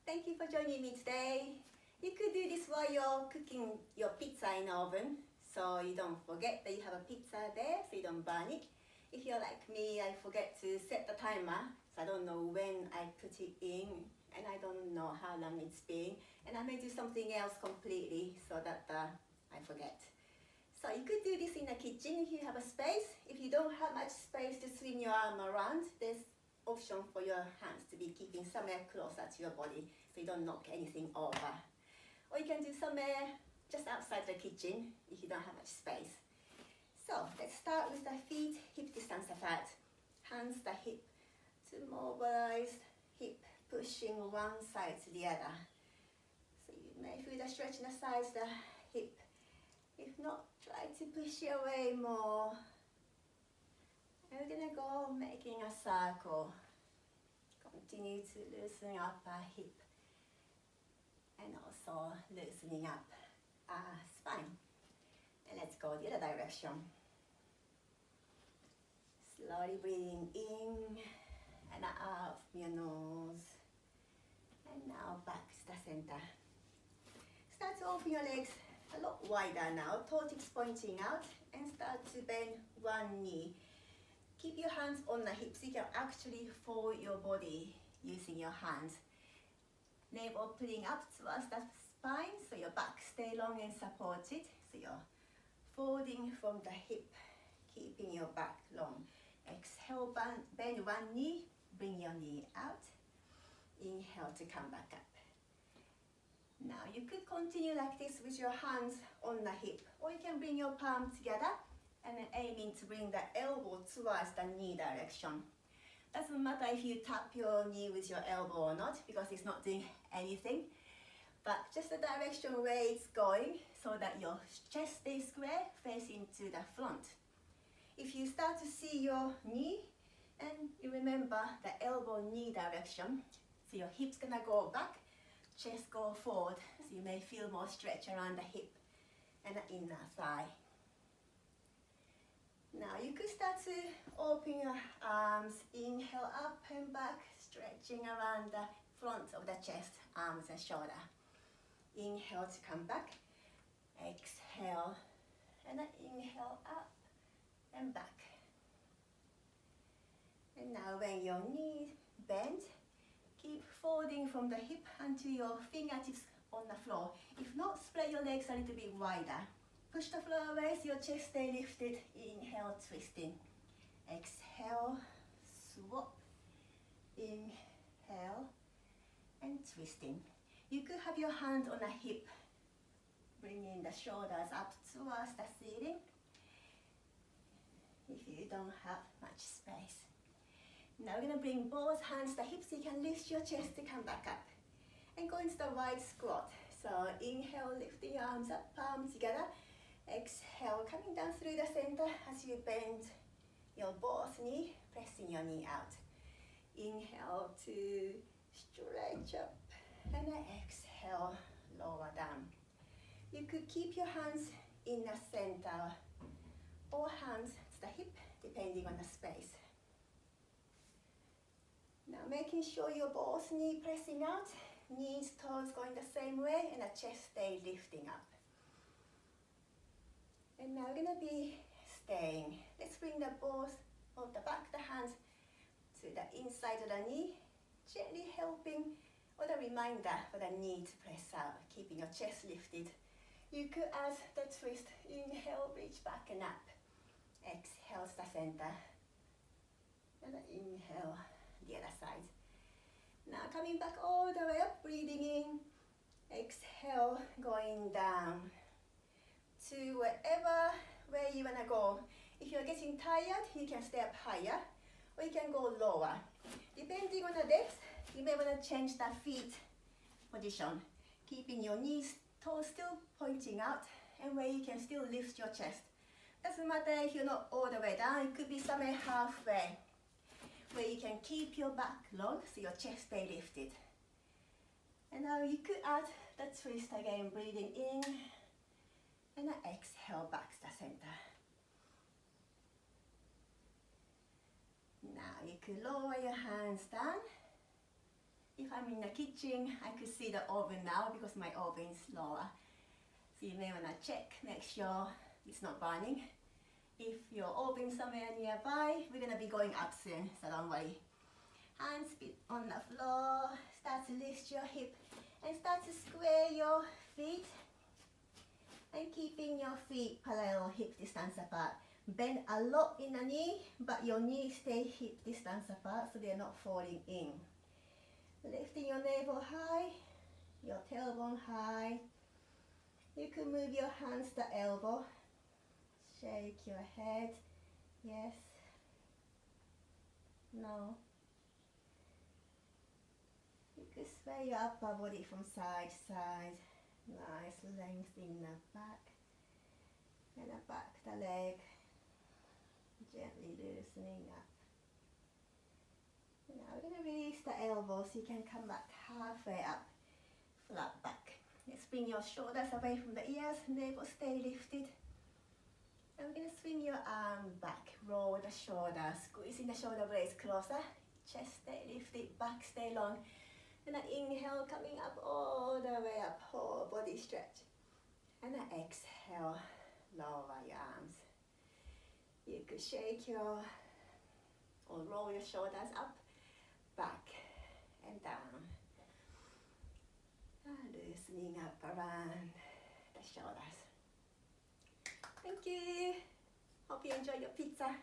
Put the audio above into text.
Thank you for joining me today. You could do this while you're cooking your pizza in the oven, so you don't forget that you have a pizza there, so you don't burn it. If you're like me, I forget to set the timer, so I don't know when I put it in, and I don't know how long it's been, and I may do something else completely, so that I forget. So you could do this in the kitchen if you have a space. If you don't have much space to swing your arm around, there's option for your hands to be keeping somewhere closer to your body so you don't knock anything over. Or you can do somewhere just outside the kitchen if you don't have much space. So let's start with the feet hip distance apart. Hands the hip to mobilize, hip pushing one side to the other. So you may feel the stretch in the sides of the hip. If not, try to push it away more. And we're going to go making a circle. Continue to loosen up our hip and also loosening up our spine. And let's go the other direction. Slowly breathing in and out from your nose. And now back to the center. Start to open your legs a lot wider now, toe tips pointing out, and start to bend one knee. Keep your hands on the hips, you can actually fold your body using your hands. Navel pulling up towards the spine, so your back stay long and supported. So you're folding from the hip, keeping your back long. Exhale, bend one knee, bring your knee out. Inhale to come back up. Now you could continue like this with your hands on the hip, or you can bring your palm together and then aiming to bring the elbow towards the knee direction. Doesn't matter if you tap your knee with your elbow or not, because it's not doing anything, but just the direction where it's going so that your chest stays square facing to the front. If you start to see your knee and you remember the elbow knee direction, so your hips gonna go back, chest go forward, so you may feel more stretch around the hip and the inner thigh. Now you could start to open your arms, inhale up and back, stretching around the front of the chest, arms and shoulder. Inhale to come back, exhale, and then inhale up and back. And now when your knees bend, keep folding from the hip until your fingertips on the floor. If not, spread your legs a little bit wider. Push the floor away so your chest stay lifted. Inhale, twisting. Exhale, swap. Inhale, and twisting. You could have your hand on the hip, bringing the shoulders up towards the ceiling if you don't have much space. Now we're going to bring both hands to the hips so you can lift your chest to come back up. And go into the wide squat. So inhale, lifting your arms up, palms together. Exhale, coming down through the center as you bend your both knee, pressing your knee out. Inhale to stretch up, and then exhale, lower down. You could keep your hands in the center or hands to the hip, depending on the space. Now making sure your both knee pressing out, knees, toes going the same way, and the chest stay lifting up. And now we're going to be staying. Let's bring the both of the back, the hands to the inside of the knee, gently helping, or the reminder for the knee to press out, keeping your chest lifted. You could add the twist. Inhale, reach back and up. Exhale to the center. And then inhale, the other side. Now coming back all the way up, breathing in. Exhale, going down to where you want to go. If you're getting tired, you can stay up higher or you can go lower. Depending on the depth, you may want to change the feet position, keeping your knees, toes still pointing out, and where you can still lift your chest. Doesn't matter if you're not all the way down, it could be somewhere halfway, where you can keep your back long so your chest stay lifted. And now you could add the twist again, breathing in, and then exhale back to the center. Now you could lower your hands down If I'm in the kitchen, I could see the oven now because my oven is lower. So you may want to check, make sure it's not burning. If your oven somewhere nearby, we're going to be going up soon, so don't worry. Hands feet on the floor, start to lift your hip and start to square your feet. And keeping your feet parallel hip distance apart. Bend a lot in the knee, but your knees stay hip distance apart so they're not falling in. Lifting your navel high, your tailbone high. You can move your hands to elbow. Shake your head. Yes. No. You can sway your upper body from side to side. Nice length in the back. And the back, the leg. Gently loosening up. Now we're going to release the elbows so you can come back halfway up. Flat back. Let's bring your shoulders away from the ears, navel stay lifted. And we're going to swing your arm back, roll the shoulders, squeezing the shoulder blades closer. Chest stay lifted, back stay long. And an inhale coming up all the way up, whole body stretch. And an exhale, lower your arms. You could shake your, or roll your shoulders up, back and down. And loosening up around the shoulders. Thank you. Hope you enjoy your pizza.